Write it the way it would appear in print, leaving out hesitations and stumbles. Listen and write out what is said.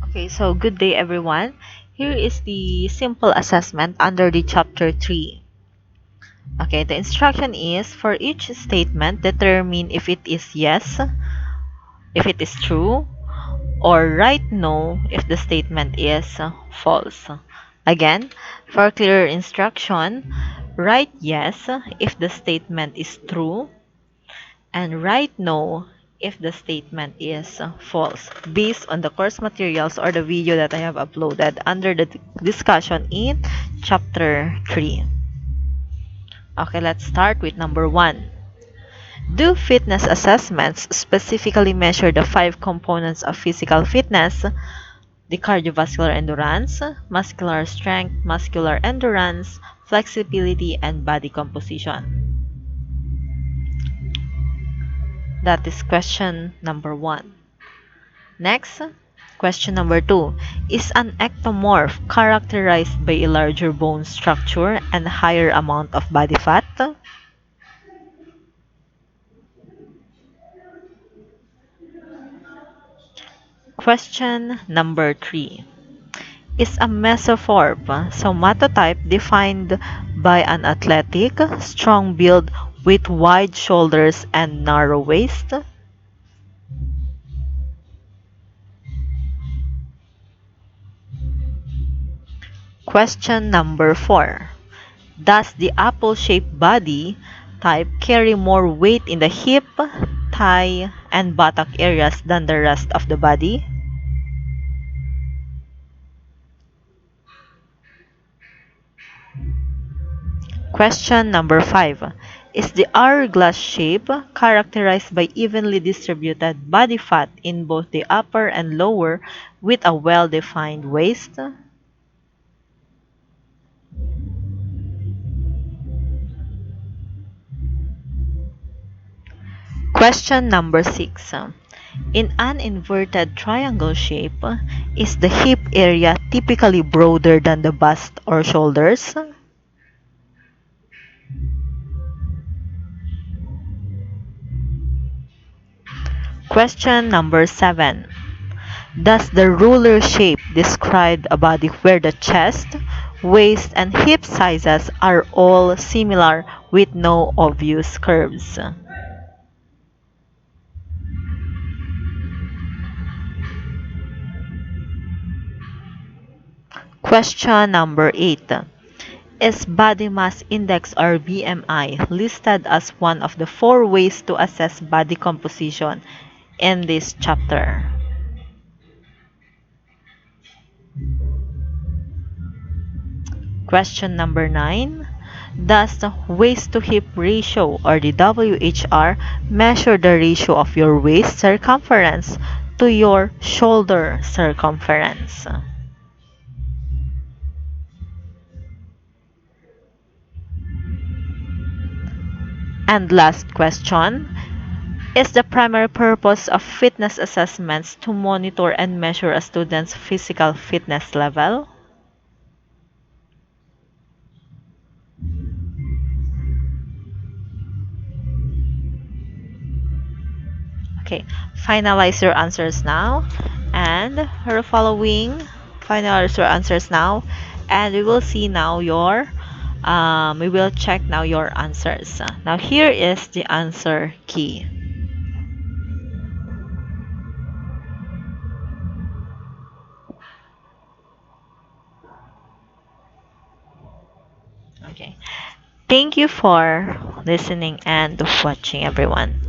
Okay, so good day everyone. Here is the simple assessment under the chapter 3. Okay, the instruction is for each statement determine if it is yes, if it is true, or write no if the statement is false. Again, for clearer instruction, write yes if the statement is true and write no if the statement is false based on the course materials or the video that I have uploaded under the discussion in chapter 3. Okay, let's start with number 1. Do fitness assessments specifically measure the 5 components of physical fitness: the cardiovascular endurance, muscular strength, muscular endurance, flexibility, and body composition? That is question number 1. Next, question number 2. Is an ectomorph characterized by a larger bone structure and higher amount of body fat? Question number 3. Is a mesomorph somatotype defined by an athletic, strong build with wide shoulders and narrow waist? Question number 4. Does the apple-shaped body type carry more weight in the hip, thigh, and buttock areas than the rest of the body? Question number 5. Is the hourglass shape characterized by evenly distributed body fat in both the upper and lower with a well-defined waist? Question number 6. In an inverted triangle shape, is the hip area typically broader than the bust or shoulders? Question number 7. Does the ruler shape describe a body where the chest, waist, and hip sizes are all similar with no obvious curves? Question number 8. Is body mass index or BMI listed as one of the 4 ways to assess body composition in this chapter? Question number 9. Does the waist to hip ratio or the WHR measure the ratio of your waist circumference to your shoulder circumference? And last question. Is the primary purpose of fitness assessments to monitor and measure a student's physical fitness level? Okay, finalize your answers now. And her following, finalize your answers now. And we will see now we will check now your answers. Now here is the answer key. Okay. Thank you for listening and watching, everyone.